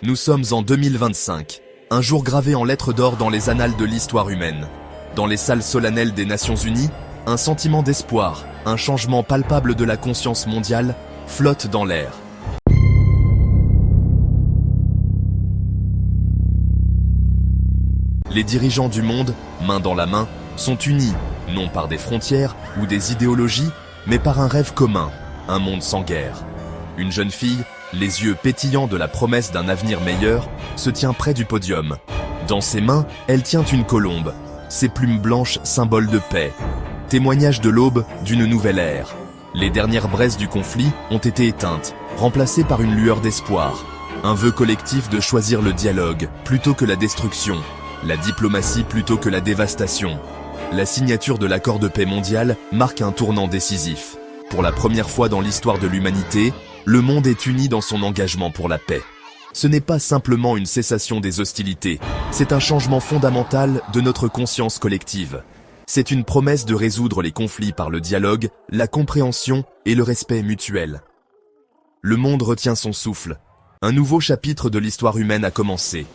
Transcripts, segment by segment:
Nous sommes en 2025, un jour gravé en lettres d'or dans les annales de l'histoire humaine. Dans les salles solennelles des Nations Unies, un sentiment d'espoir, un changement palpable de la conscience mondiale, flotte dans l'air. Les dirigeants du monde, main dans la main, sont unis, non par des frontières ou des idéologies, mais par un rêve commun, un monde sans guerre. Une jeune fille, les yeux pétillants de la promesse d'un avenir meilleur, se tient près du podium. Dans ses mains, elle tient une colombe, ses plumes blanches symbole de paix. Témoignage de l'aube d'une nouvelle ère. Les dernières braises du conflit ont été éteintes, remplacées par une lueur d'espoir. Un vœu collectif de choisir le dialogue plutôt que la destruction, la diplomatie plutôt que la dévastation. La signature de l'accord de paix mondial marque un tournant décisif. Pour la première fois dans l'histoire de l'humanité, le monde est uni dans son engagement pour la paix. Ce n'est pas simplement une cessation des hostilités, c'est un changement fondamental de notre conscience collective. C'est une promesse de résoudre les conflits par le dialogue, la compréhension et le respect mutuel. Le monde retient son souffle. Un nouveau chapitre de l'histoire humaine a commencé.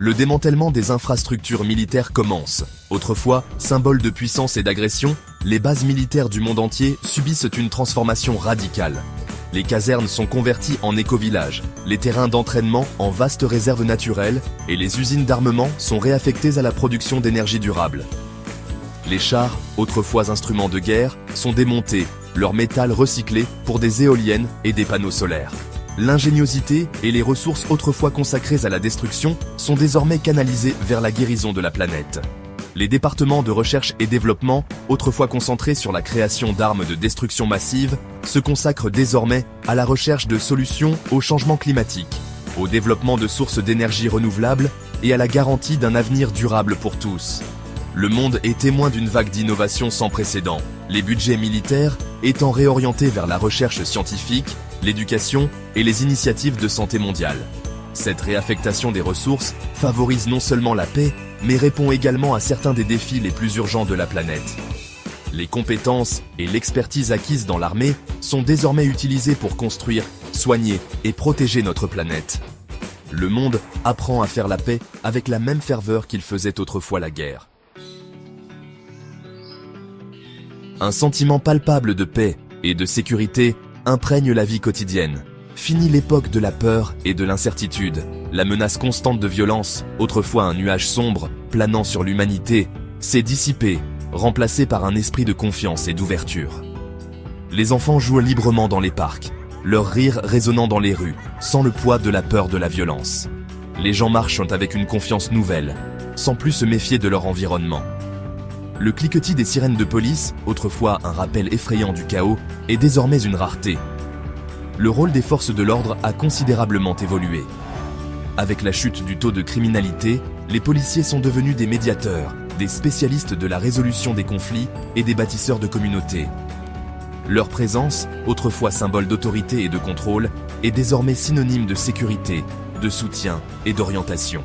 Le démantèlement des infrastructures militaires commence. Autrefois, symbole de puissance et d'agression, les bases militaires du monde entier subissent une transformation radicale. Les casernes sont converties en éco-villages, les terrains d'entraînement en vastes réserves naturelles et les usines d'armement sont réaffectées à la production d'énergie durable. Les chars, autrefois instruments de guerre, sont démontés, leur métal recyclé pour des éoliennes et des panneaux solaires. L'ingéniosité et les ressources autrefois consacrées à la destruction sont désormais canalisées vers la guérison de la planète. Les départements de recherche et développement, autrefois concentrés sur la création d'armes de destruction massive, se consacrent désormais à la recherche de solutions au changement climatique, au développement de sources d'énergie renouvelables et à la garantie d'un avenir durable pour tous. Le monde est témoin d'une vague d'innovation sans précédent, les budgets militaires étant réorientés vers la recherche scientifique, l'éducation et les initiatives de santé mondiale. Cette réaffectation des ressources favorise non seulement la paix, mais répond également à certains des défis les plus urgents de la planète. Les compétences et l'expertise acquises dans l'armée sont désormais utilisées pour construire, soigner et protéger notre planète. Le monde apprend à faire la paix avec la même ferveur qu'il faisait autrefois la guerre. Un sentiment palpable de paix et de sécurité imprègne la vie quotidienne. Fini l'époque de la peur et de l'incertitude. La menace constante de violence, autrefois un nuage sombre planant sur l'humanité, s'est dissipée, remplacée par un esprit de confiance et d'ouverture. Les enfants jouent librement dans les parcs, leur rire résonnant dans les rues, sans le poids de la peur de la violence. Les gens marchent avec une confiance nouvelle, sans plus se méfier de leur environnement. Le cliquetis des sirènes de police, autrefois un rappel effrayant du chaos, est désormais une rareté. Le rôle des forces de l'ordre a considérablement évolué. Avec la chute du taux de criminalité, les policiers sont devenus des médiateurs, des spécialistes de la résolution des conflits et des bâtisseurs de communautés. Leur présence, autrefois symbole d'autorité et de contrôle, est désormais synonyme de sécurité, de soutien et d'orientation.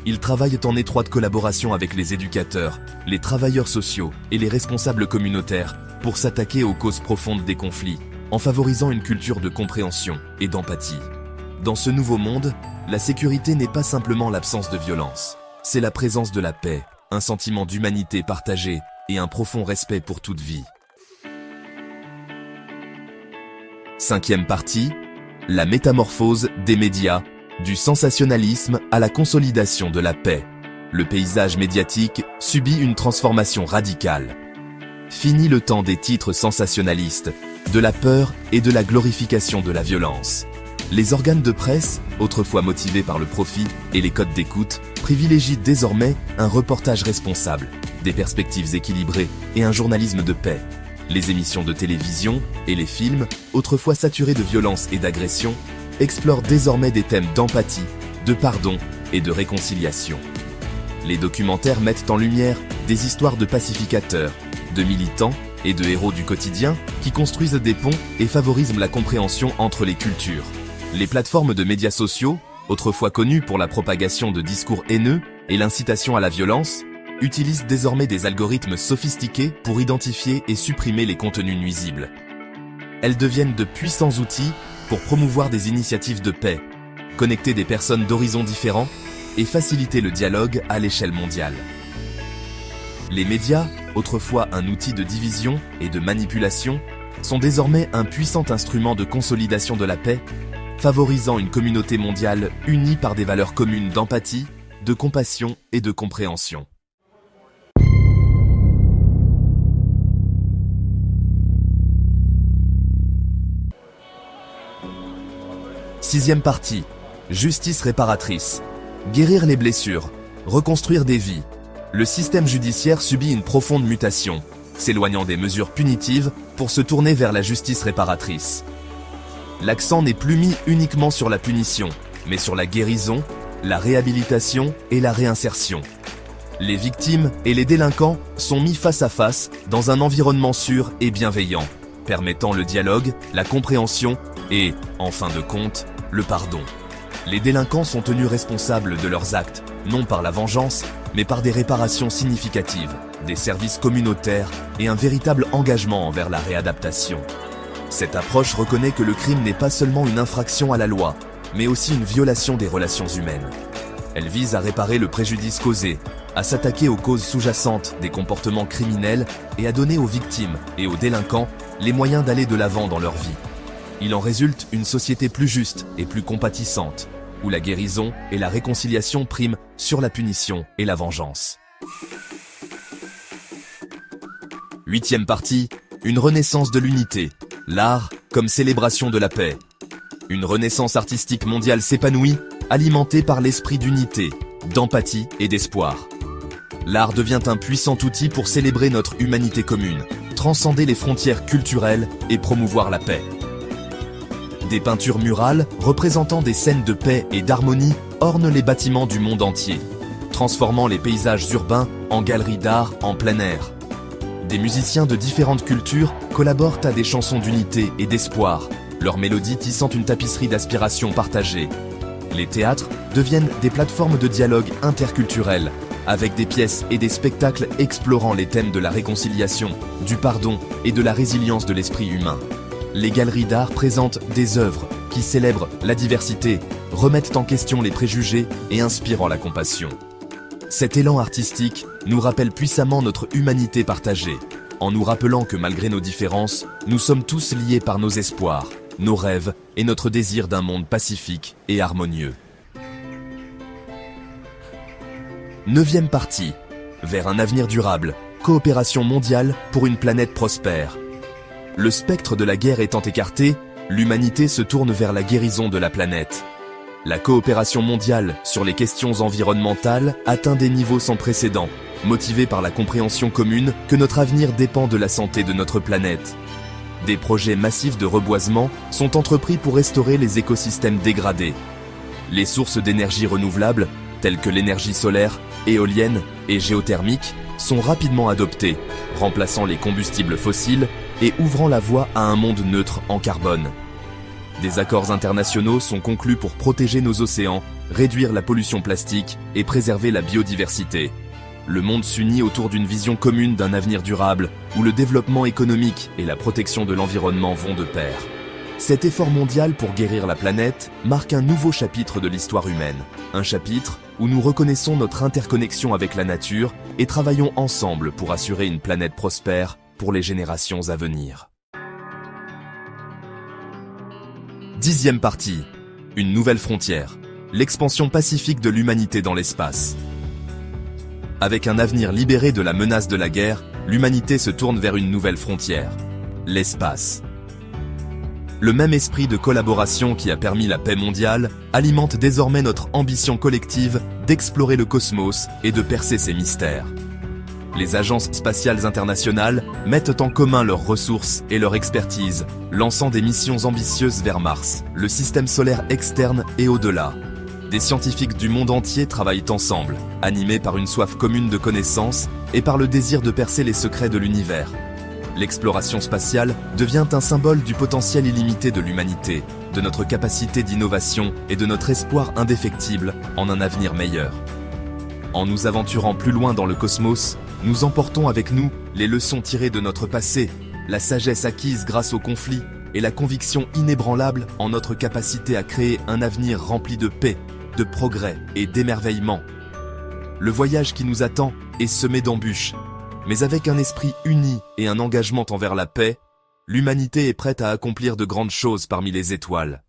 Ils travaillent en étroite collaboration avec les éducateurs, les travailleurs sociaux et les responsables communautaires pour s'attaquer aux causes profondes des conflits, en favorisant une culture de compréhension et d'empathie. Dans ce nouveau monde, la sécurité n'est pas simplement l'absence de violence, c'est la présence de la paix, un sentiment d'humanité partagée et un profond respect pour toute vie. Cinquième partie, la métamorphose des médias, du sensationnalisme à la consolidation de la paix. Le paysage médiatique subit une transformation radicale. Fini le temps des titres sensationnalistes, de la peur et de la glorification de la violence. Les organes de presse, autrefois motivés par le profit et les codes d'écoute, privilégient désormais un reportage responsable, des perspectives équilibrées et un journalisme de paix. Les émissions de télévision et les films, autrefois saturés de violence et d'agression, explorent désormais des thèmes d'empathie, de pardon et de réconciliation. Les documentaires mettent en lumière des histoires de pacificateurs, de militants et de héros du quotidien qui construisent des ponts et favorisent la compréhension entre les cultures. Les plateformes de médias sociaux, autrefois connues pour la propagation de discours haineux et l'incitation à la violence, utilisent désormais des algorithmes sophistiqués pour identifier et supprimer les contenus nuisibles. Elles deviennent de puissants outils pour promouvoir des initiatives de paix, connecter des personnes d'horizons différents et faciliter le dialogue à l'échelle mondiale. Les médias, autrefois un outil de division et de manipulation, sont désormais un puissant instrument de consolidation de la paix, favorisant une communauté mondiale unie par des valeurs communes d'empathie, de compassion et de compréhension. Sixième partie. Justice réparatrice. Guérir les blessures. Reconstruire des vies. Le système judiciaire subit une profonde mutation, s'éloignant des mesures punitives pour se tourner vers la justice réparatrice. L'accent n'est plus mis uniquement sur la punition, mais sur la guérison, la réhabilitation et la réinsertion. Les victimes et les délinquants sont mis face à face dans un environnement sûr et bienveillant, permettant le dialogue, la compréhension et, en fin de compte, le pardon. Les délinquants sont tenus responsables de leurs actes, non par la vengeance, mais par des réparations significatives, des services communautaires et un véritable engagement envers la réadaptation. Cette approche reconnaît que le crime n'est pas seulement une infraction à la loi, mais aussi une violation des relations humaines. Elle vise à réparer le préjudice causé, à s'attaquer aux causes sous-jacentes des comportements criminels et à donner aux victimes et aux délinquants les moyens d'aller de l'avant dans leur vie. Il en résulte une société plus juste et plus compatissante, où la guérison et la réconciliation priment sur la punition et la vengeance. Huitième partie, une renaissance de l'unité, l'art comme célébration de la paix. Une renaissance artistique mondiale s'épanouit, alimentée par l'esprit d'unité, d'empathie et d'espoir. L'art devient un puissant outil pour célébrer notre humanité commune, transcender les frontières culturelles et promouvoir la paix. Des peintures murales représentant des scènes de paix et d'harmonie ornent les bâtiments du monde entier, transformant les paysages urbains en galeries d'art en plein air. Des musiciens de différentes cultures collaborent à des chansons d'unité et d'espoir, leurs mélodies tissant une tapisserie d'aspiration partagée. Les théâtres deviennent des plateformes de dialogue interculturel, avec des pièces et des spectacles explorant les thèmes de la réconciliation, du pardon et de la résilience de l'esprit humain. Les galeries d'art présentent des œuvres qui célèbrent la diversité, remettent en question les préjugés et inspirent la compassion. Cet élan artistique nous rappelle puissamment notre humanité partagée, en nous rappelant que malgré nos différences, nous sommes tous liés par nos espoirs, nos rêves et notre désir d'un monde pacifique et harmonieux. Neuvième partie. Vers un avenir durable, coopération mondiale pour une planète prospère. Le spectre de la guerre étant écarté, l'humanité se tourne vers la guérison de la planète. La coopération mondiale sur les questions environnementales atteint des niveaux sans précédent, motivée par la compréhension commune que notre avenir dépend de la santé de notre planète. Des projets massifs de reboisement sont entrepris pour restaurer les écosystèmes dégradés. Les sources d'énergie renouvelables, telles que l'énergie solaire, éolienne et géothermique, sont rapidement adoptées, remplaçant les combustibles fossiles et ouvrant la voie à un monde neutre en carbone. Des accords internationaux sont conclus pour protéger nos océans, réduire la pollution plastique et préserver la biodiversité. Le monde s'unit autour d'une vision commune d'un avenir durable, où le développement économique et la protection de l'environnement vont de pair. Cet effort mondial pour guérir la planète marque un nouveau chapitre de l'histoire humaine. Un chapitre où nous reconnaissons notre interconnexion avec la nature et travaillons ensemble pour assurer une planète prospère pour les générations à venir. Dixième partie. Une nouvelle frontière. L'expansion pacifique de l'humanité dans l'espace. Avec un avenir libéré de la menace de la guerre, l'humanité se tourne vers une nouvelle frontière. L'espace. Le même esprit de collaboration qui a permis la paix mondiale alimente désormais notre ambition collective d'explorer le cosmos et de percer ses mystères. Les agences spatiales internationales mettent en commun leurs ressources et leur expertise, lançant des missions ambitieuses vers Mars, le système solaire externe et au-delà. Des scientifiques du monde entier travaillent ensemble, animés par une soif commune de connaissances et par le désir de percer les secrets de l'univers. L'exploration spatiale devient un symbole du potentiel illimité de l'humanité, de notre capacité d'innovation et de notre espoir indéfectible en un avenir meilleur. En nous aventurant plus loin dans le cosmos, nous emportons avec nous les leçons tirées de notre passé, la sagesse acquise grâce aux conflits et la conviction inébranlable en notre capacité à créer un avenir rempli de paix, de progrès et d'émerveillement. Le voyage qui nous attend est semé d'embûches, mais avec un esprit uni et un engagement envers la paix, l'humanité est prête à accomplir de grandes choses parmi les étoiles.